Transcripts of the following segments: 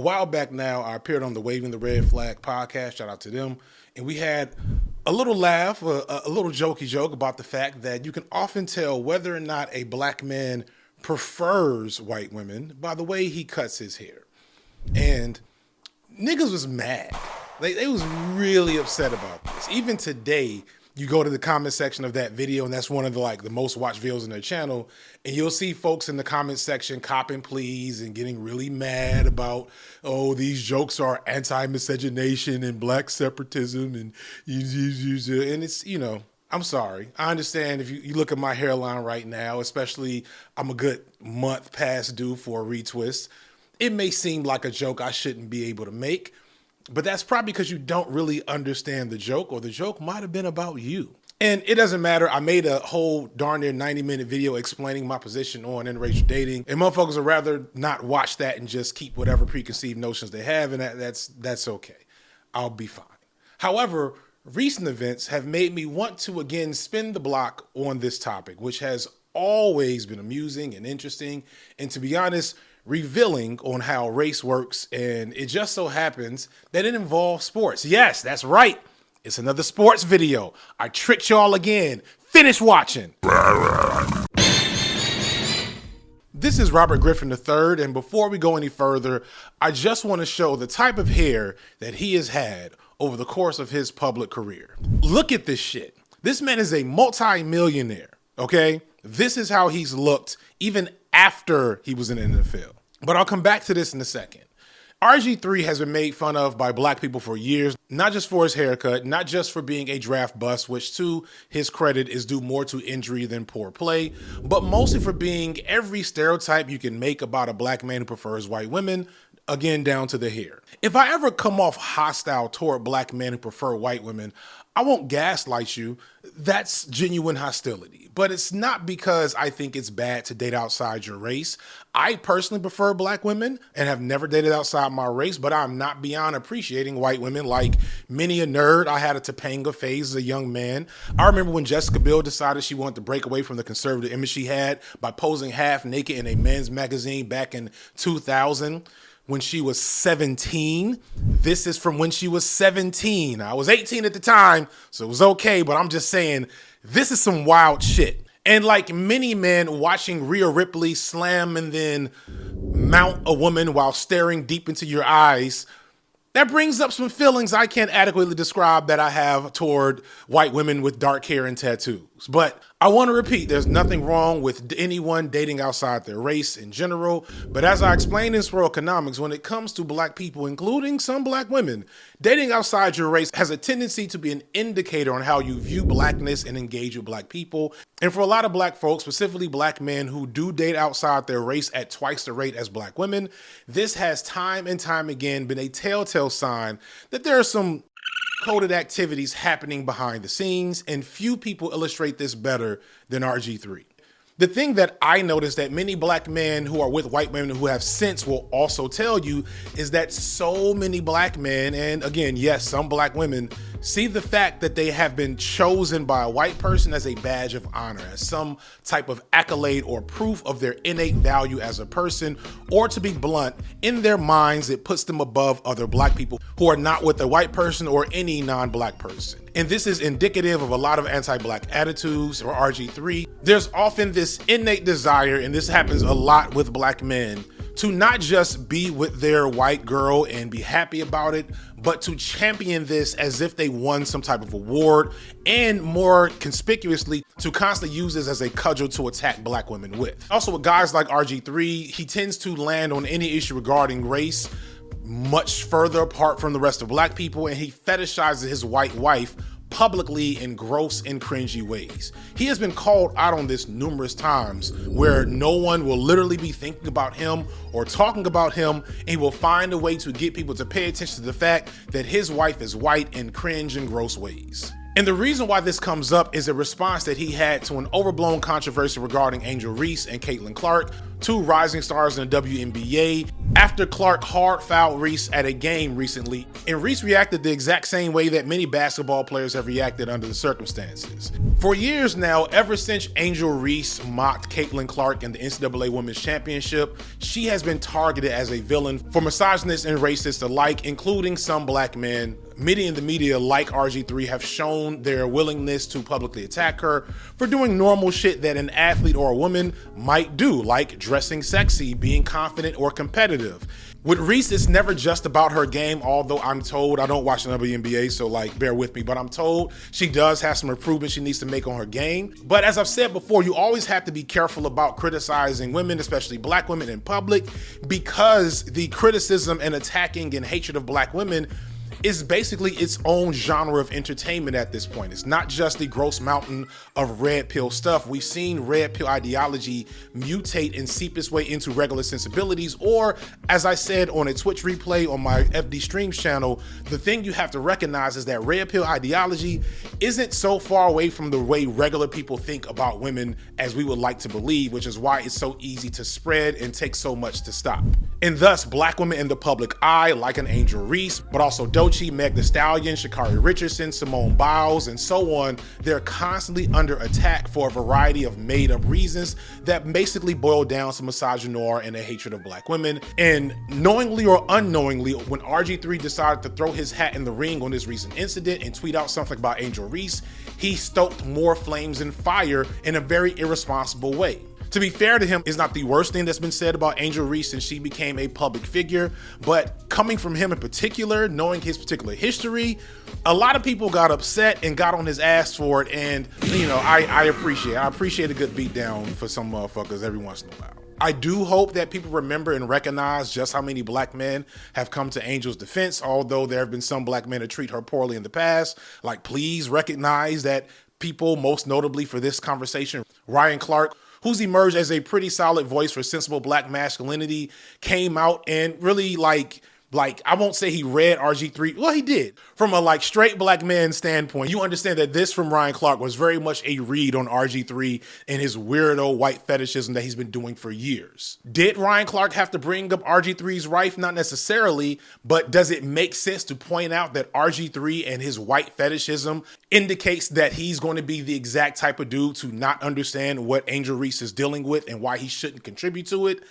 while back now, I appeared on the Waving the Red Flag podcast. Shout out to them. And we had a little laugh, a little jokey joke about the fact that you can often tell whether or not a black man prefers white women by the way he cuts his hair. And niggas was mad. They was really upset about this. Even today, you go to the comment section of that video, and that's one of the most watched videos on their channel, and you'll see folks in the comment section copping pleas and getting really mad about, oh, these jokes are anti-miscegenation and black separatism, and it's, I'm sorry. I understand if you look at my hairline right now, especially I'm a good month past due for a retwist, it may seem like a joke I shouldn't be able to make. But that's probably because you don't really understand the joke, or the joke might have been about you. And it doesn't matter. I made a whole darn near 90-minute video explaining my position on interracial dating. And motherfuckers would rather not watch that and just keep whatever preconceived notions they have. And that's okay. I'll be fine. However, recent events have made me want to again spin the block on this topic, which has always been amusing and interesting. And to be honest, revealing on how race works, and it just so happens that it involves sports. Yes, that's right. It's another sports video. I tricked y'all again. Finish watching. This is Robert Griffin III, and before we go any further, I just want to show the type of hair that he has had over the course of his public career. Look at this shit. This man is a multi-millionaire, okay? This is how he's looked even after he was in the NFL. But I'll come back to this in a second. RG3 has been made fun of by black people for years, not just for his haircut, not just for being a draft bust, which to his credit is due more to injury than poor play, but mostly for being every stereotype you can make about a black man who prefers white women, again, down to the hair. If I ever come off hostile toward black men who prefer white women, I won't gaslight you. That's genuine hostility. But it's not because I think it's bad to date outside your race. I personally prefer black women and have never dated outside my race, but I'm not beyond appreciating white women. Like many a nerd, I had a Topanga phase as a young man. I remember when Jessica Biel decided she wanted to break away from the conservative image she had by posing half naked in a men's magazine back in 2000. When she was 17. This is from when she was 17. I was 18 at the time, so it was okay, but I'm just saying, this is some wild shit. And like many men watching Rhea Ripley slam and then mount a woman while staring deep into your eyes, that brings up some feelings I can't adequately describe that I have toward white women with dark hair and tattoos. But I want to repeat, there's nothing wrong with anyone dating outside their race in general. But as I explained in Swirl Economics, when it comes to black people, including some black women, dating outside your race has a tendency to be an indicator on how you view blackness and engage with black people. And for a lot of black folks, specifically black men who do date outside their race at twice the rate as black women, this has time and time again been a telltale sign that there are some coded activities happening behind the scenes, and few people illustrate this better than RG3. The thing that I noticed that many black men who are with white women who have sense will also tell you is that so many black men, and again, yes, some black women, see the fact that they have been chosen by a white person as a badge of honor, as some type of accolade or proof of their innate value as a person, or to be blunt, in their minds, it puts them above other black people who are not with a white person or any non-black person. And this is indicative of a lot of anti-black attitudes or RG3. There's often this innate desire, and this happens a lot with black men, to not just be with their white girl and be happy about it, but to champion this as if they won some type of award, and more conspicuously, to constantly use this as a cudgel to attack black women with. Also with guys like RG3, he tends to land on any issue regarding race much further apart from the rest of black people, and he fetishizes his white wife publicly in gross and cringy ways. He has been called out on this numerous times, where no one will literally be thinking about him or talking about him, and he will find a way to get people to pay attention to the fact that his wife is white in cringe and gross ways. And the reason why this comes up is a response that he had to an overblown controversy regarding Angel Reese and Caitlin Clark, two rising stars in the WNBA, after Clark hard fouled Reese at a game recently, and Reese reacted the exact same way that many basketball players have reacted under the circumstances. For years now, ever since Angel Reese mocked Caitlin Clark in the NCAA Women's Championship, she has been targeted as a villain for misogynists and racists alike, including some black men. Many in the media, like RG3, have shown their willingness to publicly attack her for doing normal shit that an athlete or a woman might do, like dressing sexy, being confident, or competitive. With Reese, it's never just about her game, although I'm told, I don't watch the WNBA, so like bear with me, but I'm told she does have some improvement she needs to make on her game. But as I've said before, you always have to be careful about criticizing women, especially black women in public, because the criticism and attacking and hatred of black women is basically its own genre of entertainment at this point. It's not just the gross mountain of red pill stuff. We've seen red pill ideology mutate and seep its way into regular sensibilities, or as I said on a Twitch replay on my FD Streams channel, the thing you have to recognize is that red pill ideology isn't so far away from the way regular people think about women as we would like to believe, which is why it's so easy to spread and take so much to stop. And thus, black women in the public eye, like an Angel Reese, but also Doechii, Meg Thee Stallion, Sha'Carri Richardson, Simone Biles, and so on, they're constantly under attack for a variety of made-up reasons that basically boil down to misogynoir and a hatred of black women. And knowingly or unknowingly, when RG3 decided to throw his hat in the ring on this recent incident and tweet out something about Angel Reese, he stoked more flames and fire in a very irresponsible way. To be fair to him, it's not the worst thing that's been said about Angel Reese since she became a public figure, but coming from him in particular, knowing his particular history, a lot of people got upset and got on his ass for it, and you know, I appreciate a good beatdown for some motherfuckers every once in a while. I do hope that people remember and recognize just how many black men have come to Angel's defense, although there have been some black men that treat her poorly in the past. Like, please recognize that people, most notably for this conversation, Ryan Clark, who's emerged as a pretty solid voice for sensible black masculinity, came out and really like I won't say he read RG3. Well, he did. From a straight black man standpoint, you understand that this from Ryan Clark was very much a read on RG3 and his weirdo white fetishism that he's been doing for years. Did Ryan Clark have to bring up RG3's wife? Not necessarily, but does it make sense to point out that RG3 and his white fetishism indicates that he's going to be the exact type of dude to not understand what Angel Reese is dealing with and why he shouldn't contribute to it?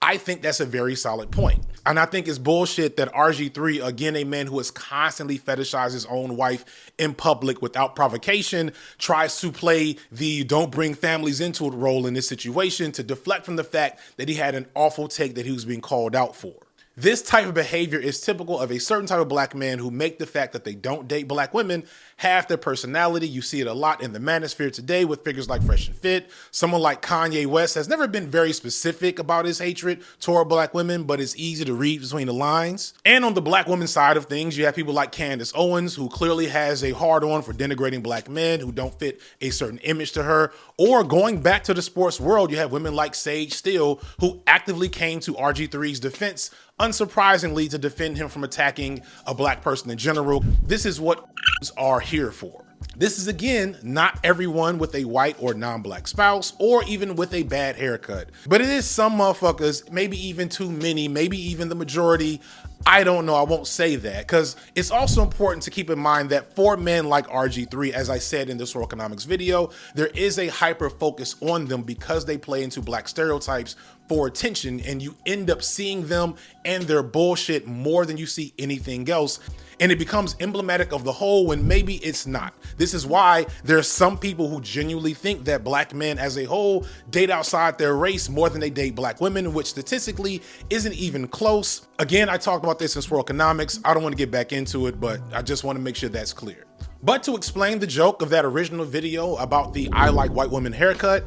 I think that's a very solid point. And I think it's bullshit that RG3, again, a man who has constantly fetishized his own wife in public without provocation, tries to play the don't bring families into it role in this situation to deflect from the fact that he had an awful take that he was being called out for. This type of behavior is typical of a certain type of black man who make the fact that they don't date black women half their personality. You see it a lot in the manosphere today with figures like Fresh and Fit. Someone like Kanye West has never been very specific about his hatred toward black women, but it's easy to read between the lines. And on the black woman side of things, you have people like Candace Owens, who clearly has a hard-on for denigrating black men who don't fit a certain image to her. Or going back to the sports world, you have women like Sage Steele, who actively came to RG3's defense, unsurprisingly, to defend him from attacking a black person in general. This is what are here for. This is, again, not everyone with a white or non-black spouse or even with a bad haircut. But it is some motherfuckers, maybe even too many, maybe even the majority. I don't know, I won't say that, because it's also important to keep in mind that for men like RG3, as I said in this Economics video, there is a hyper focus on them because they play into black stereotypes for attention, and you end up seeing them and their bullshit more than you see anything else. And it becomes emblematic of the whole when maybe it's not. This is why there's some people who genuinely think that black men as a whole date outside their race more than they date black women, which statistically isn't even close. Again, I talked about this in Swirl Economics. I don't want to get back into it, but I just want to make sure that's clear. But to explain the joke of that original video about the I like white women haircut,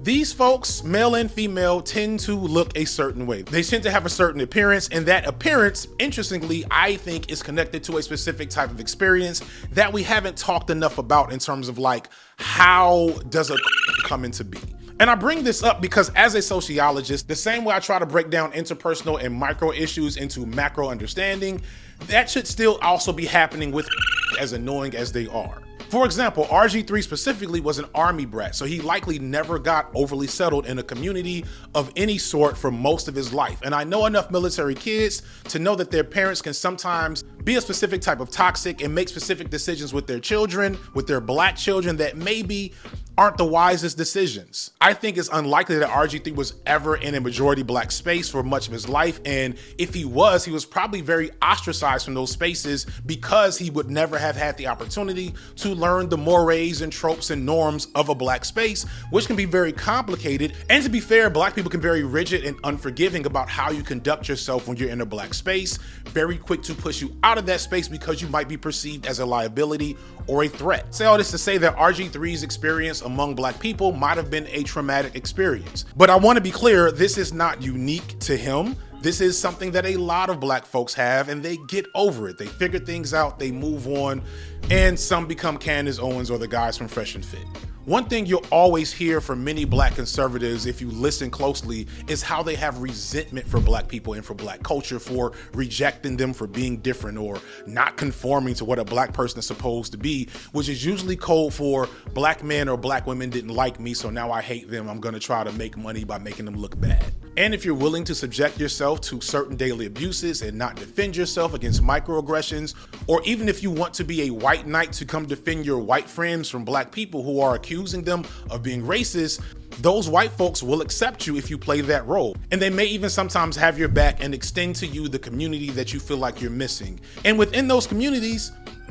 these folks, male and female, tend to look a certain way. They tend to have a certain appearance, and that appearance, interestingly, I think is connected to a specific type of experience that we haven't talked enough about in terms of how does a come into being. And I bring this up because as a sociologist, the same way I try to break down interpersonal and micro issues into macro understanding, that should still also be happening with as annoying as they are. For example, RG3 specifically was an army brat, so he likely never got overly settled in a community of any sort for most of his life. And I know enough military kids to know that their parents can sometimes be a specific type of toxic and make specific decisions with their children, with their black children, that maybe aren't the wisest decisions. I think it's unlikely that RG3 was ever in a majority black space for much of his life, and if he was probably very ostracized from those spaces because he would never have had the opportunity to learn the mores and tropes and norms of a black space, which can be very complicated. And to be fair, black people can be very rigid and unforgiving about how you conduct yourself when you're in a black space, very quick to push you out of that space because you might be perceived as a liability or a threat. Say all this to say that RG3's experience among black people might have been a traumatic experience. But I want to be clear, this is not unique to him. This is something that a lot of black folks have, and they get over it. They figure things out, they move on, and some become Candace Owens or the guys from Fresh and Fit. One thing you'll always hear from many black conservatives, if you listen closely, is how they have resentment for black people and for black culture, for rejecting them, for being different or not conforming to what a black person is supposed to be, which is usually code for black men or black women didn't like me, so now I hate them. I'm gonna try to make money by making them look bad. And if you're willing to subject yourself to certain daily abuses and not defend yourself against microaggressions, or even if you want to be a white knight to come defend your white friends from black people who are accusing them of being racist, those white folks will accept you if you play that role. And they may even sometimes have your back and extend to you the community that you feel like you're missing. And within those communities,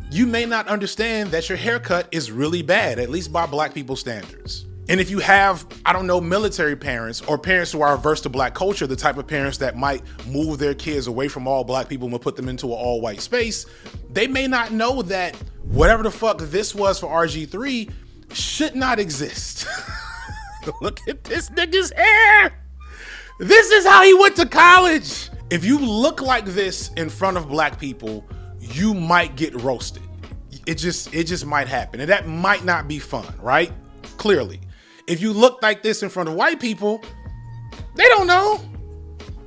you may not understand that your haircut is really bad, at least by black people's standards. And if you have, I don't know, military parents or parents who are averse to black culture, the type of parents that might move their kids away from all black people and put them into an all white space, they may not know that whatever the fuck this was for RG3 should not exist. Look at this nigga's hair. This is how he went to college. If you look like this in front of black people, you might get roasted. It just might happen. And that might not be fun, right? Clearly. If you look like this in front of white people, they don't know.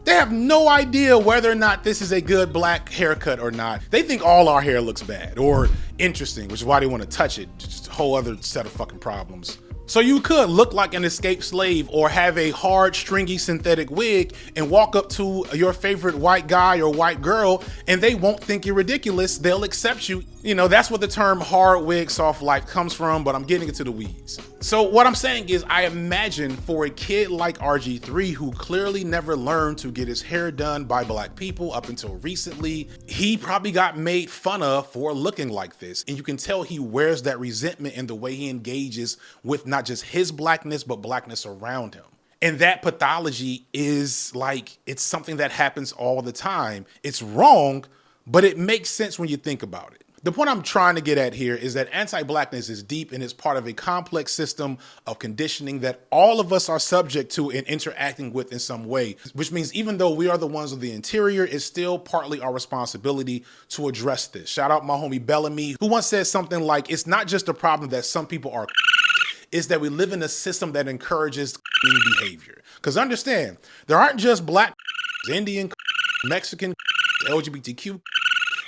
They have no idea whether or not this is a good black haircut or not. They think all our hair looks bad or interesting, which is why they want to touch it. Just a whole other set of fucking problems. So you could look like an escaped slave or have a hard, stringy synthetic wig and walk up to your favorite white guy or white girl and they won't think you're ridiculous. They'll accept you. You know, that's what the term hard wig, soft life comes from, but I'm getting into the weeds. So what I'm saying is, I imagine for a kid like RG3, who clearly never learned to get his hair done by black people up until recently, he probably got made fun of for looking like this. And you can tell he wears that resentment in the way he engages with not just his blackness, but blackness around him. And that pathology is like, it's something that happens all the time. It's wrong, but it makes sense when you think about it. The point I'm trying to get at here is that anti-blackness is deep and is part of a complex system of conditioning that all of us are subject to and interacting with in some way, which means even though we are the ones of the interior, it's still partly our responsibility to address this. Shout out my homie Bellamy, who once said something like, it's not just a problem that some people are, it's that we live in a system that encourages behavior. Because understand, there aren't just black, Indian, Mexican, LGBTQ,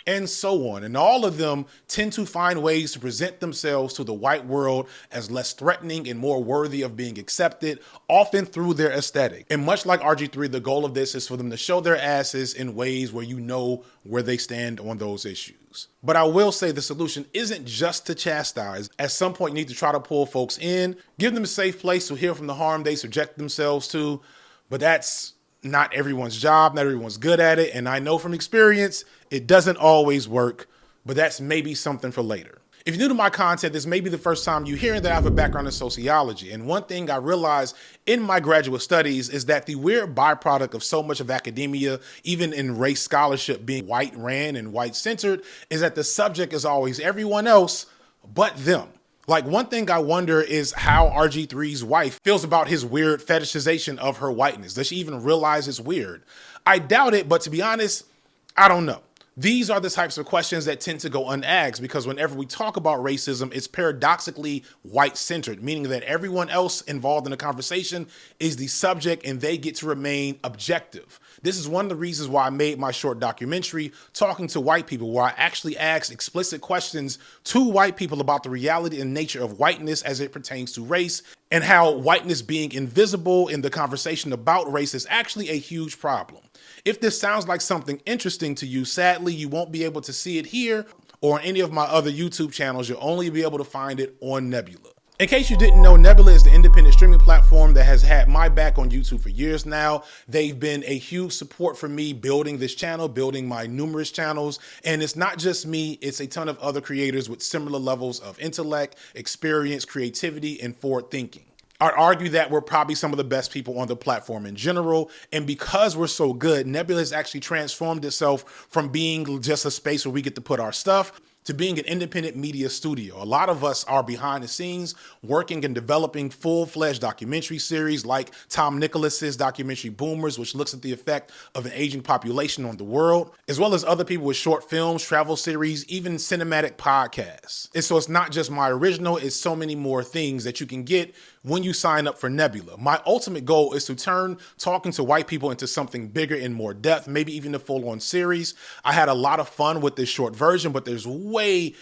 and so on. And all of them tend to find ways to present themselves to the white world as less threatening and more worthy of being accepted, often through their aesthetic. And much like RG3, the goal of this is for them to show their asses in ways where you know where they stand on those issues. But I will say the solution isn't just to chastise. At some point, you need to try to pull folks in, give them a safe place to heal from the harm they subject themselves to. But that's not everyone's job, not everyone's good at it. And I know from experience, it doesn't always work, but that's maybe something for later. If you're new to my content, this may be the first time you're hearing that I have a background in sociology. And one thing I realized in my graduate studies is that the weird byproduct of so much of academia, even in race scholarship being white ran and white centered, is that the subject is always everyone else but them. Like, one thing I wonder is how RG3's wife feels about his weird fetishization of her whiteness. Does she even realize it's weird? I doubt it, but to be honest, I don't know. These are the types of questions that tend to go unasked because whenever we talk about racism, it's paradoxically white-centered, meaning that everyone else involved in the conversation is the subject and they get to remain objective. This is one of the reasons why I made my short documentary, Talking to White People, where I actually asked explicit questions to white people about the reality and nature of whiteness as it pertains to race, and how whiteness being invisible in the conversation about race is actually a huge problem. If this sounds like something interesting to you, sadly, you won't be able to see it here or on any of my other YouTube channels. You'll only be able to find it on Nebula. In case you didn't know, Nebula is the independent streaming platform that has had my back on YouTube for years now. They've been a huge support for me building this channel, building my numerous channels. And it's not just me, it's a ton of other creators with similar levels of intellect, experience, creativity, and forward thinking. I'd argue that we're probably some of the best people on the platform in general. And because we're so good, Nebula has actually transformed itself from being just a space where we get to put our stuff to being an independent media studio. A lot of us are behind the scenes working and developing full-fledged documentary series like Tom Nicholas's documentary Boomers, which looks at the effect of an aging population on the world, as well as other people with short films, travel series, even cinematic podcasts. And so it's not just my original, it's so many more things that you can get when you sign up for Nebula. My ultimate goal is to turn Talking to White People into something bigger and more depth, maybe even a full-on series. I had a lot of fun with this short version, but there's way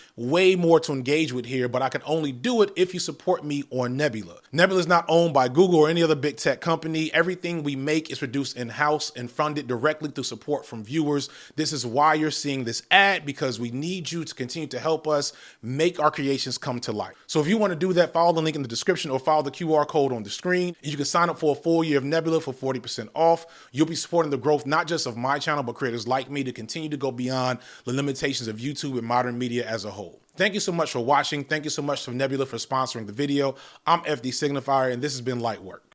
more to engage with here, but I can only do it if you support me on Nebula. Nebula is not owned by Google or any other big tech company. Everything we make is produced in-house and funded directly through support from viewers. This is why you're seeing this ad, because we need you to continue to help us make our creations come to life. So if you want to do that, follow the link in the description or follow the QR code on the screen. And you can sign up for a full year of Nebula for 40% off. You'll be supporting the growth, not just of my channel, but creators like me to continue to go beyond the limitations of YouTube and modern media as a whole. Thank you so much for watching. Thank you so much to Nebula for sponsoring the video. I'm FD Signifier, and this has been Light Work.